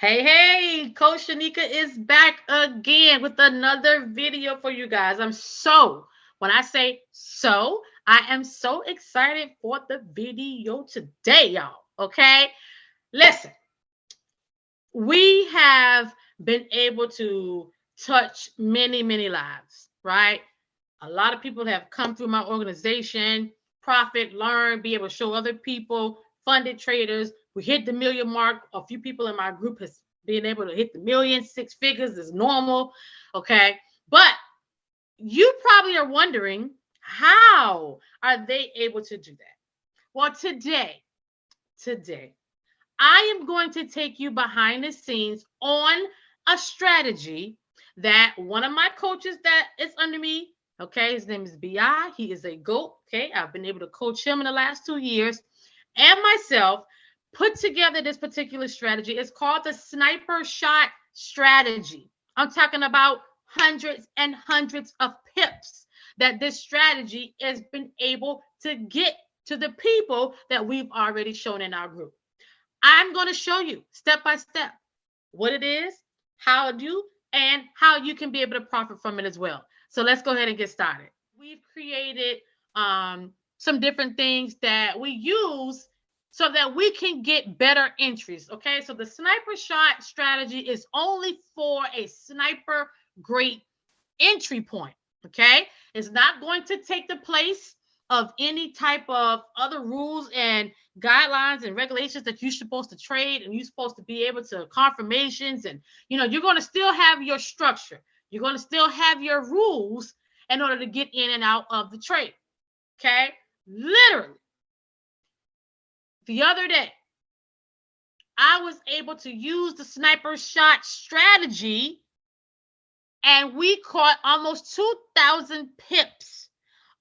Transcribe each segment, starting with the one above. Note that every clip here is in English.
Hey, Coach Shaneka is back again with another video for you guys. When I say so, I am so excited for the video today, y'all. Okay, listen, we have been able to touch many lives, right? A lot of people have come through my organization, profit, learn, be able to show other people, funded traders. We hit the million mark. A few people in my group has been able to hit the million, six figures is normal. Okay. But you probably are wondering, how are they able to do that? Well, today, I am going to take you behind the scenes on a strategy that one of my coaches that is under me, okay, his name is BI. He is a GOAT. Okay, I've been able to coach him in the last 2 years, and myself put together this particular strategy. It's called the sniper shot strategy. I'm talking about hundreds and hundreds of pips that this strategy has been able to get to the people that we've already shown in our group. I'm going to show you step by step what it is, how to do, and how you can be able to profit from it as well. So let's go ahead and get started. We've created some different things that we use so that we can get better entries. Okay, so the sniper shot strategy is only for a sniper great entry point. Okay, it's not going to take the place of any type of other rules and guidelines and regulations that you're supposed to trade, and you're supposed to be able to confirmations, and you're going to still have your structure. You're going to still have your rules in order to get in and out of the trade. Okay, literally the other day I was able to use the sniper shot strategy, and we caught almost 2,000 pips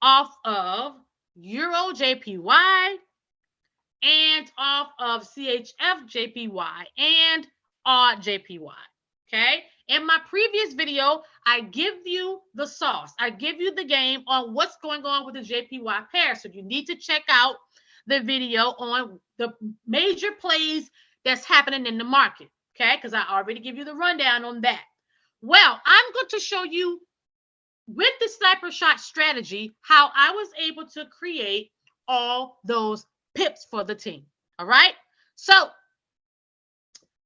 off of Euro JPY and off of CHF JPY and AUD JPY. Okay. In my previous video, I give you the sauce. I give you the game on what's going on with the JPY pair. So you need to check out the video on the major plays that's happening in the market. Okay. Because I already give you the rundown on that. Well, I'm going to show you with the sniper shot strategy how I was able to create all those pips for the team. All right. So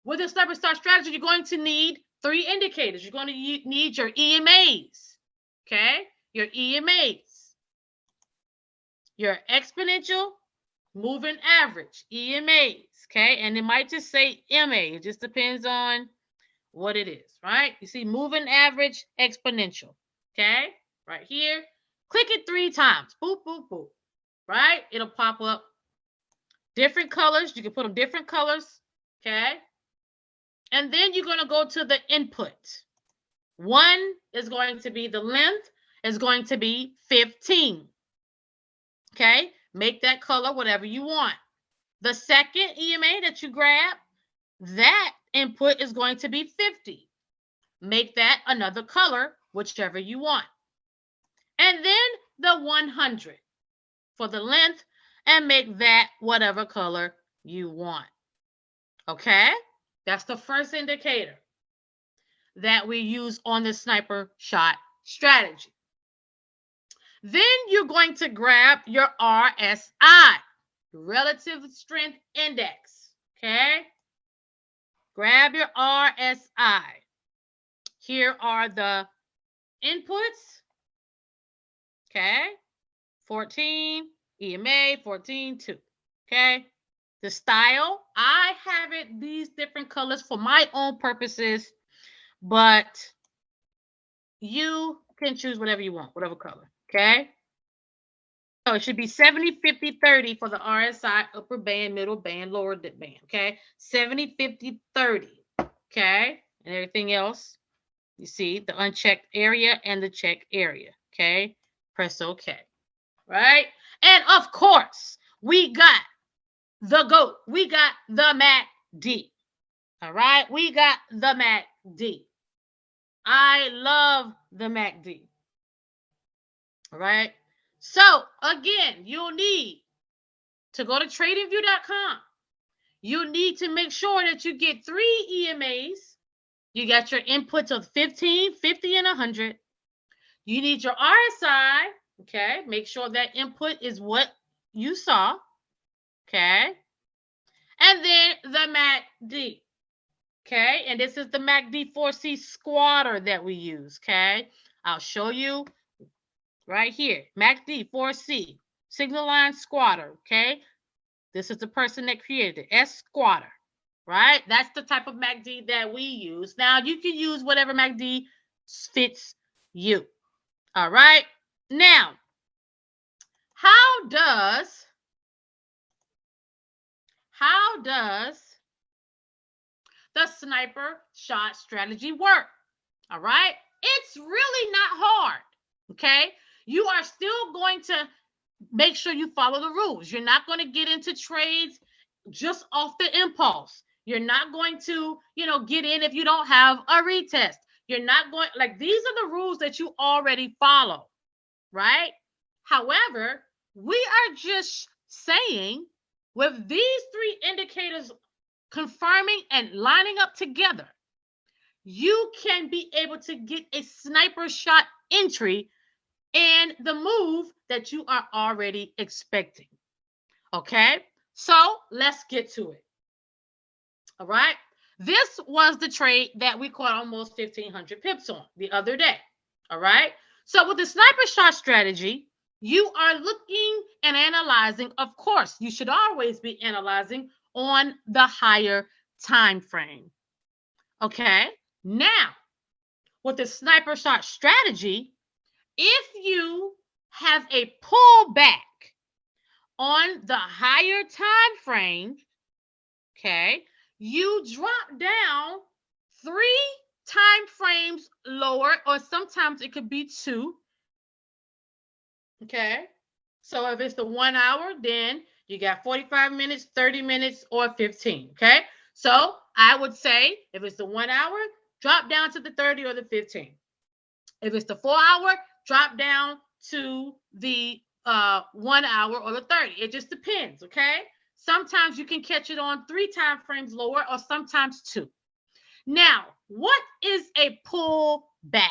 with the sniper shot strategy, you're going to need 3 indicators. You're going to need your EMAs. Okay. Your EMAs, your exponential moving average, EMAs. Okay. And it might just say MA. It just depends on what it is, right? You see moving average, exponential. Okay. Right here. Click it 3 times. Boop, boop, boop. Right? It'll pop up. Different colors. You can put them different colors. Okay. And then you're going to go to the input. 1 is going to be the length, is going to be 15. Okay. Make that color whatever you want. The second EMA that you grab, that input is going to be 50. Make that another color, whichever you want. And then the 100 for the length, and make that whatever color you want. Okay? That's the first indicator that we use on the sniper shot strategy. Then you're going to grab your RSI, Relative Strength Index. Okay? Grab your RSI. Here are the inputs. Okay? 14, EMA, 14, 2. Okay? The style, I have it these different colors for my own purposes, but you can choose whatever you want, whatever color. Okay? So it should be 70, 50, 30 for the RSI, upper band, middle band, lower band. Okay? 70, 50, 30. Okay? And everything else, you see the unchecked area and the checked area. Okay? Press OK. Right? And of course, we got the GOAT. We got the MACD. All right? We got the MACD. I love the MACD. All right? So, again, you'll need to go to tradingview.com. you need to make sure that you get 3 EMAs. You got your inputs of 15, 50, and 100. You need your RSI, okay? Make sure that input is what you saw, okay? And then the MACD, okay? And this is the MACD 4C squatter that we use, okay? I'll show you right here. MACD 4C, signal line squatter, okay? This is the person that created it, S squatter, right? That's the type of MACD that we use. Now, you can use whatever MACD fits you. All right. Now, how does the sniper shot strategy work? All right. It's really not hard. Okay. You are still going to make sure you follow the rules. You're not going to get into trades just off the impulse. You're not going to, get in if you don't have a retest. You're not going, like, these are the rules that you already follow, right? However, we are just saying with these 3 indicators confirming and lining up together, you can be able to get a sniper shot entry in the move that you are already expecting. Okay, so let's get to it. All right, this was the trade that we caught almost 1,500 pips on the other day. All right, so with the sniper shot strategy, you are looking and analyzing. Of course, you should always be analyzing on the higher time frame. Okay, now with the sniper shot strategy, if you have a pullback on the higher time frame, okay, you drop down 3 time frames lower, or sometimes it could be 2. Okay, so if it's the 1 hour, then you got 45 minutes, 30 minutes, or 15. Okay, so I would say if it's the 1 hour, drop down to the 30 or the 15. If it's the 4 hour, drop down to the 1 hour or the 30. It just depends, okay? Sometimes you can catch it on 3 time frames lower, or sometimes 2. Now, what is a pullback?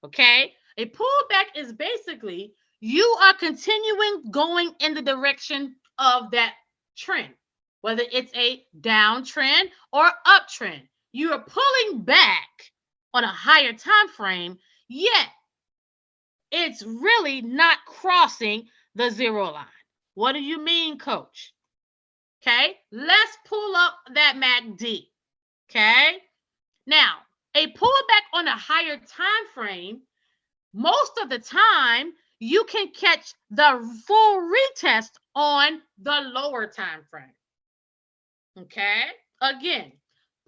Okay, a pullback is basically you are continuing going in the direction of that trend, whether it's a downtrend or uptrend. You are pulling back on a higher time frame, yet it's really not crossing the 0 line. What do you mean, coach? Okay, let's pull up that MACD. Okay, now a pullback on a higher time frame, most of the time you can catch the full retest on the lower time frame. Okay, again,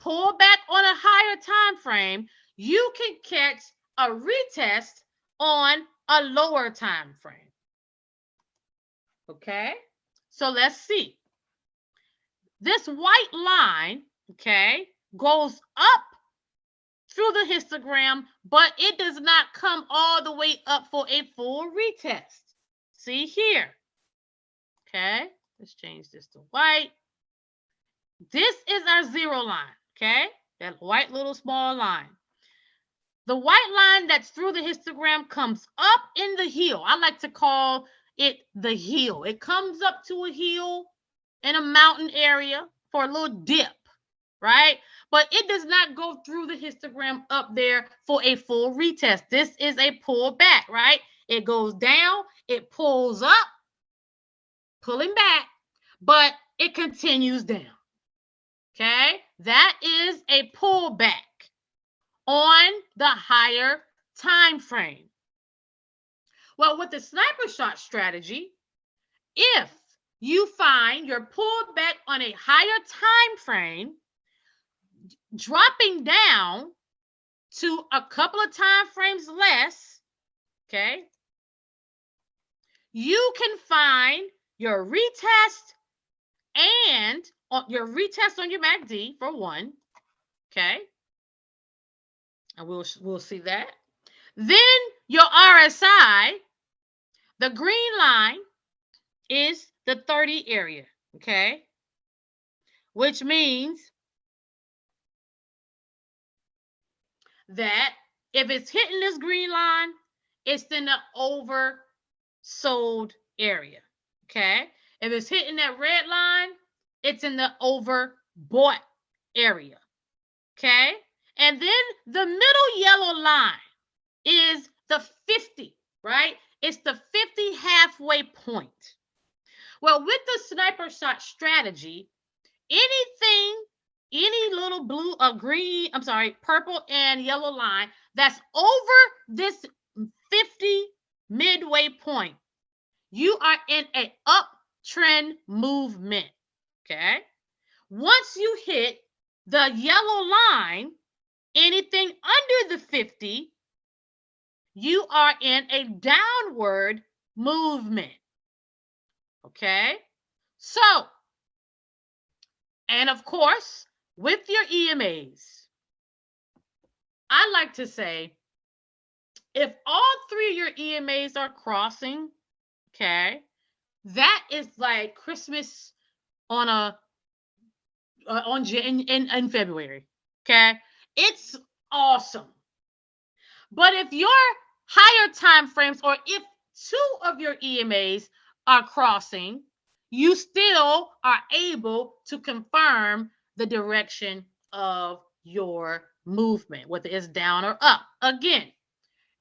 pull back on a higher time frame, you can catch a retest on a lower time frame. Okay, so let's see. This white line, okay, goes up through the histogram, but it does not come all the way up for a full retest. See here. Okay, let's change this to white. This is our 0 line, okay? That white little small line. The white line that's through the histogram comes up in the heel. I like to call it the heel. It comes up to a hill in a mountain area for a little dip, right? But it does not go through the histogram up there for a full retest. This is a pullback, right? It goes down, it pulls up, pulling back, but it continues down. Okay, that is a pullback on the higher time frame. Well, with the sniper shot strategy, if you find your pullback on a higher time frame, dropping down to a couple of time frames less, okay, you can find your retest and your retest on your MACD for one, okay, and we'll see that. Then your RSI, the green line is the 30 area, okay? which means that if it's hitting this green line, it's in the oversold area. Okay. If it's hitting that red line, it's in the overbought area. Okay. And then the middle yellow line is the 50, right? It's the 50 halfway point. Well, with the sniper shot strategy, any little blue or green, purple and yellow line that's over this 50 midway point, you are in an uptrend movement. Okay. Once you hit the yellow line, anything under the 50, you are in a downward movement. Okay. So, and of course, with your EMAs, I like to say, if all three of your EMAs are crossing, okay, that is like Christmas on in February. Okay, it's awesome. But if your higher time frames, or if two of your EMAs are crossing, you still are able to confirm the direction of your movement, whether it's down or up. Again,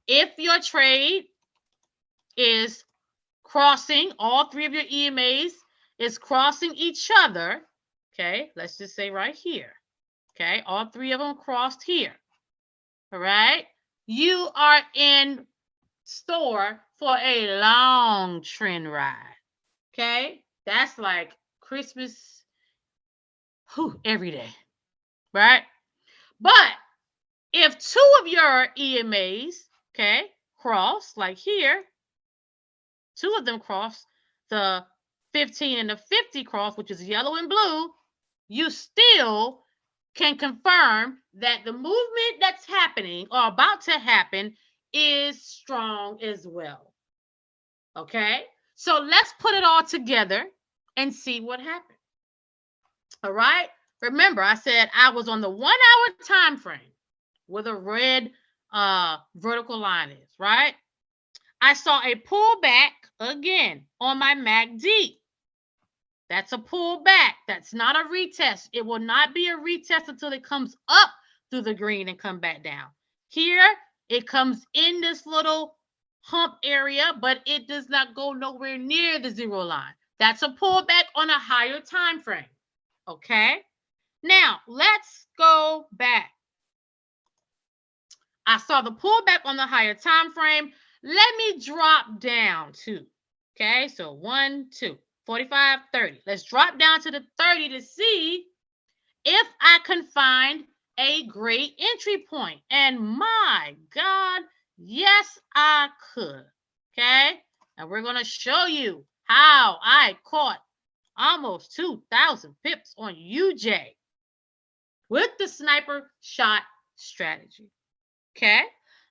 if your trade is crossing, all three of your EMAs is crossing each other, okay, let's just say right here, okay, all three of them crossed here, all right, you are in store for a long trend ride, okay? That's like Christmas every day, right? But if two of your EMAs, okay, cross, like here, two of them cross, the 15 and the 50 cross, which is yellow and blue, you still can confirm that the movement that's happening or about to happen is strong as well. Okay? So let's put it all together and see what happened. All right? Remember, I said I was on the 1 hour time frame where the red vertical line is, right? I saw a pullback again on my MACD. That's a pullback. That's not a retest. It will not be a retest until it comes up through the green and come back down. Here, it comes in this little hump area, but it does not go nowhere near the zero line. That's a pullback on a higher time frame. Okay? Now, let's go back. I saw the pullback on the higher time frame. Let me drop down to, okay, so 1, 2, 45, 30. Let's drop down to the 30 to see if I can find a great entry point. And my God, yes, I could. Okay, and we're going to show you how I caught almost 2,000 pips on UJ with the sniper shot strategy. Okay,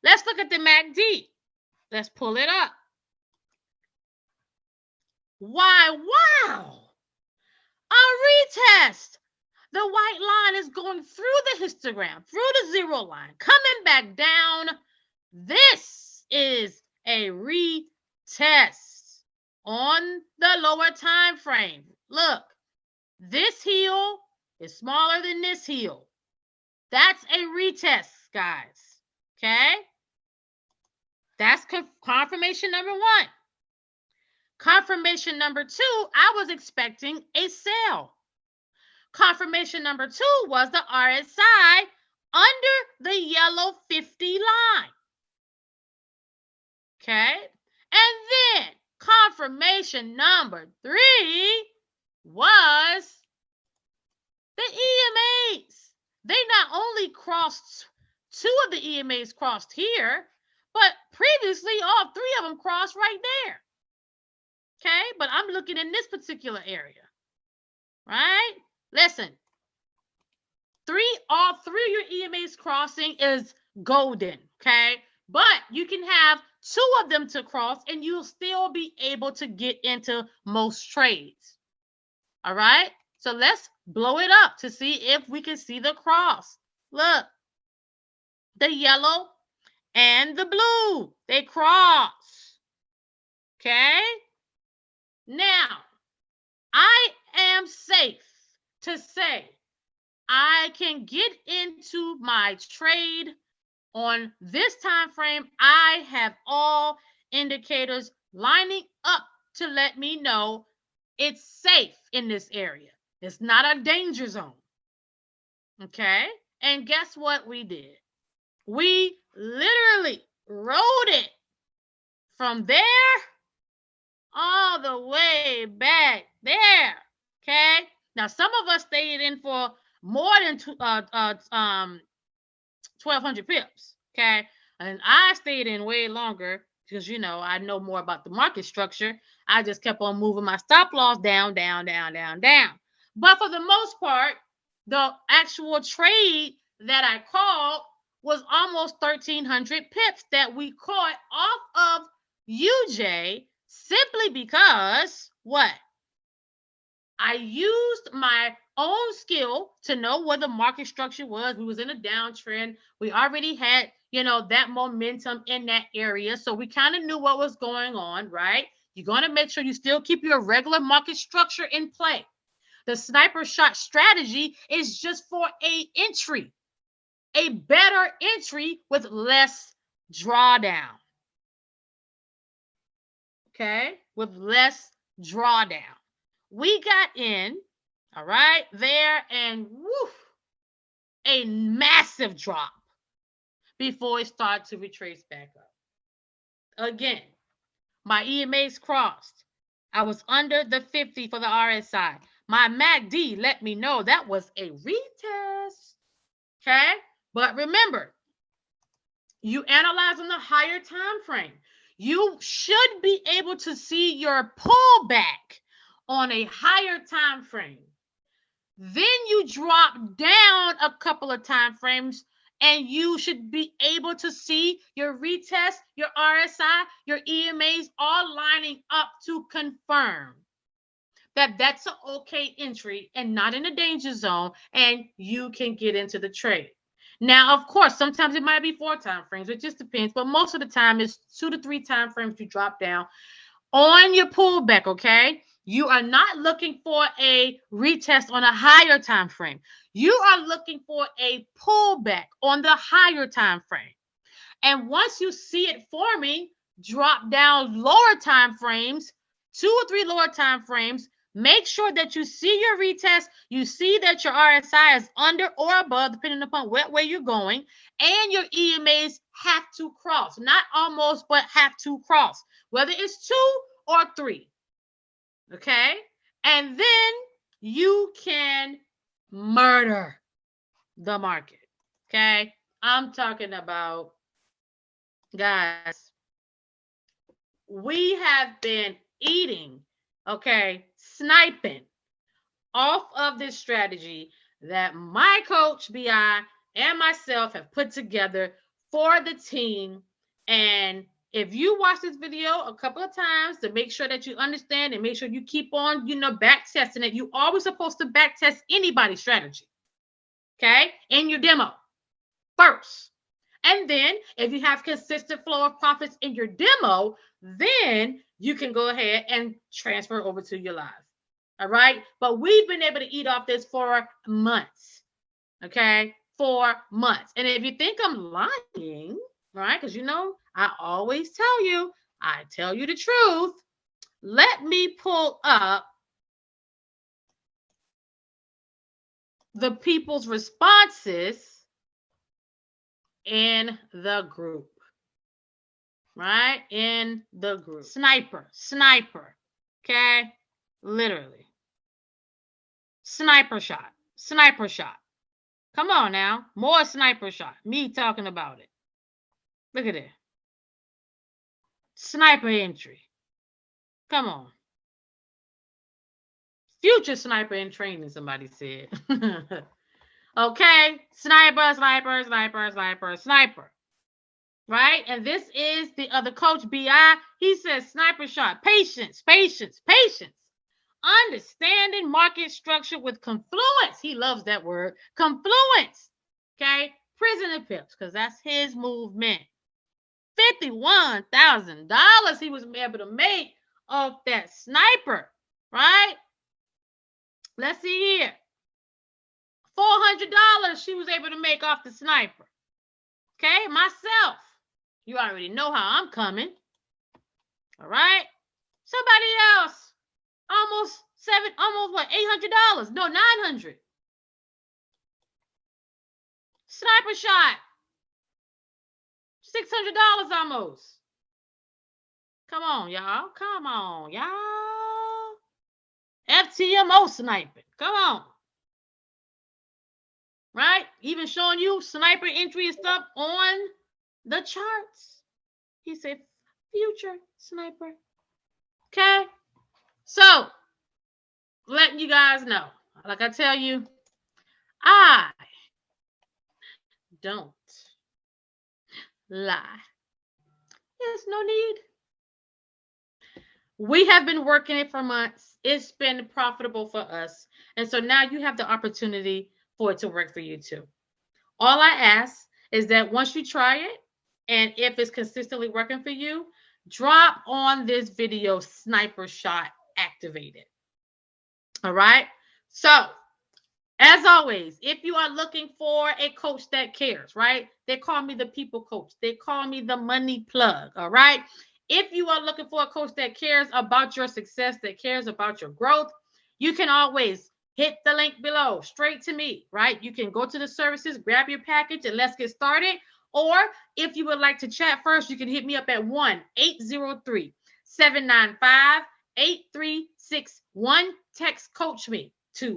let's look at the MACD. Let's pull it up. Why, wow! A retest. The white line is going through the histogram, through the zero line, coming back down. This is a retest on the lower time frame. Look, this heel is smaller than this heel. That's a retest, guys. Okay? That's confirmation number 1. Confirmation number 2, I was expecting a sell. Confirmation number 2 was the RSI under the yellow 50 line. Okay? And then confirmation number 3 was the EMAs. They not only crossed, 2 of the EMAs crossed here, but previously all 3 of them crossed right there. Okay, but I'm looking in this particular area, right? Listen, all three of your EMAs crossing is golden, okay? But you can have 2 of them to cross and you'll still be able to get into most trades. All right, so let's blow it up to see if we can see the cross. Look, the yellow and the blue, they cross. Okay? Now, I am safe to say I can get into my trade on this time frame. I have all indicators lining up to let me know it's safe in this area. It's not a danger zone. Okay? And guess what we did? We literally rode it from there all the way back there. Okay? Now, some of us stayed in for more than 1,200 pips. Okay? And I stayed in way longer because, I know more about the market structure. I just kept on moving my stop loss down, down, down, down, down. But for the most part, the actual trade that I called was almost 1,300 pips that we caught off of UJ simply because what? I used my own skill to know what the market structure was. We was in a downtrend. We already had, that momentum in that area. So we kind of knew what was going on, right? You're going to make sure you still keep your regular market structure in play. The sniper shot strategy is just for a entry, a better entry with less drawdown. Okay? With less drawdown. We got in, all right, there, and woof, a massive drop before it started to retrace back up. Again, my EMAs crossed. I was under the 50 for the RSI. My MACD let me know that was a retest. Okay? But remember, you analyze on the higher time frame. You should be able to see your pullback on a higher time frame. Then you drop down a couple of time frames and you should be able to see your retest, your RSI, your EMAs all lining up to confirm that that's an okay entry and not in a danger zone, and you can get into the trade. Now, of course, sometimes it might be 4 time frames. It just depends, but most of the time it's 2 to 3 time frames you drop down on your pullback, okay? You are not looking for a retest on a higher time frame. You are looking for a pullback on the higher time frame. And once you see it forming, drop down lower time frames, 2 or 3 lower time frames. Make sure that you see your retest. You see that your RSI is under or above, depending upon where you're going. And your EMAs have to cross. Not almost, but have to cross. Whether it's 2 or 3. Okay? And then you can murder the market. Okay? I'm talking about, guys, we have been eating, okay, sniping off of this strategy that my coach BI and myself have put together for the team. And if you watch this video a couple of times to make sure that you understand and make sure you keep on, back testing it, you're always supposed to back test anybody's strategy, okay, in your demo first. And then if you have consistent flow of profits in your demo, then you can go ahead and transfer over to your live. All right. But we've been able to eat off this for months. Okay. For months. And if you think I'm lying, right? Because I always tell you, I tell you the truth. Let me pull up the people's responses in the group. Right? In the group. Sniper. Okay? Literally. Sniper shot. Come on now. More sniper shot. Me talking about it. Look at it. Sniper entry. Come on. Future sniper in training, somebody said. Okay? Sniper. Right? And this is the other coach, BI. He says sniper shot. Patience. understanding market structure with confluence. He loves that word, confluence. Okay, prisoner pips, because that's his movement. $51,000 he was able to make off that sniper, right? Let's see here. $400 she was able to make off the sniper. Okay, myself. You already know how I'm coming. All right. Somebody else. Almost what? $800. No, $900. Sniper shot. $600 almost. Come on, y'all. Come on, y'all. FTMO sniping. Come on. Right? Even showing you sniper entry and stuff on the charts. He said future sniper. Okay? So, letting you guys know. Like I tell you, I don't lie. There's no need. We have been working it for months. It's been profitable for us. And so now you have the opportunity for it to work for you too. All I ask is that once you try it, and if it's consistently working for you, drop on this video sniper shot activated. All right. So, as always, if you are looking for a coach that cares, right? They call me the people coach. They call me the money plug. All right. If you are looking for a coach that cares about your success, that cares about your growth, you can always hit the link below, straight to me, right? You can go to the services, grab your package, and let's get started. Or if you would like to chat first, you can hit me up at 1-803-795-8361. Text coach me to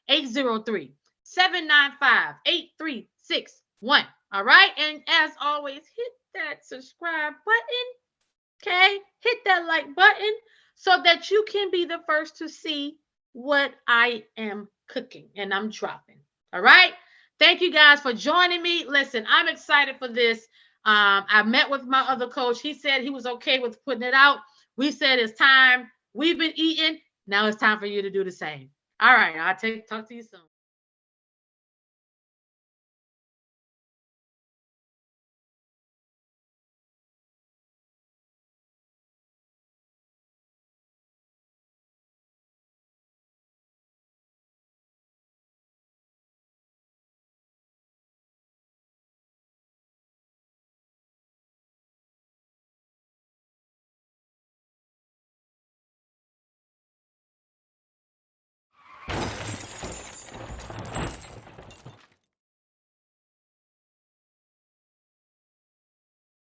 1-803-795-8361. All right. And as always, hit that subscribe button. Okay. Hit that like button so that you can be the first to see what I am cooking and I'm dropping. All right. Thank you guys for joining me. Listen, I'm excited for this. I met with my other coach. He said he was okay with putting it out. We said it's time. We've been eating. Now it's time for you to do the same. All right. Talk to you soon.